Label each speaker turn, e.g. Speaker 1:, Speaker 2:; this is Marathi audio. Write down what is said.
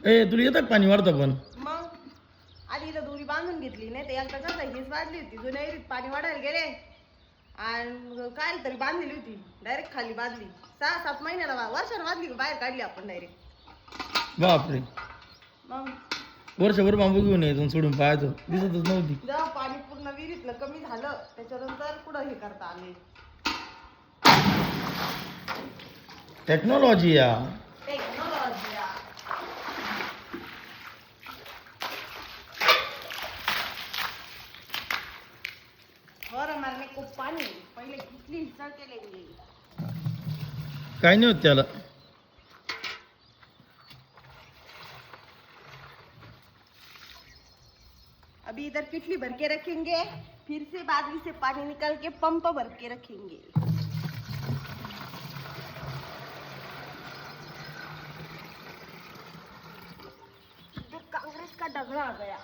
Speaker 1: ए तुला येतं का पाणी वाढतं पण?
Speaker 2: मग आधी इथं दोरी बांधून घेतली नाही तर एकदा कसं हीच बांधली होती जुन्या विहिरीत पाणी वाढायला गेले आणि काय तरी बांधलेली होती डायरेक्ट खाली बांधली 6-7 महिन्याला वर्षाला बांधली बाहेर काढली आपण डायरेक्ट
Speaker 1: बापरे,
Speaker 2: मग
Speaker 1: वर्षभर बांबू घेऊन यायचं सोडून पाहायचो दिसतच नव्हती.
Speaker 2: जेव्हा पाणी पूर्ण विहिरीतलं कमी झालं त्याच्यानंतर पुढं हे करता आले
Speaker 1: टेक्नॉलॉजी या.
Speaker 2: टेक्नॉलॉजी और हमारे को पानी पहले कितनी सड़कें लेंगे
Speaker 1: काय नाही होत त्याला.
Speaker 2: अभी इधर किटली भर के रखेंगे फिर से बादली से पानी निकाल के पंप भर के रखेंगे. तो कांग्रेस का डगरा आ गया.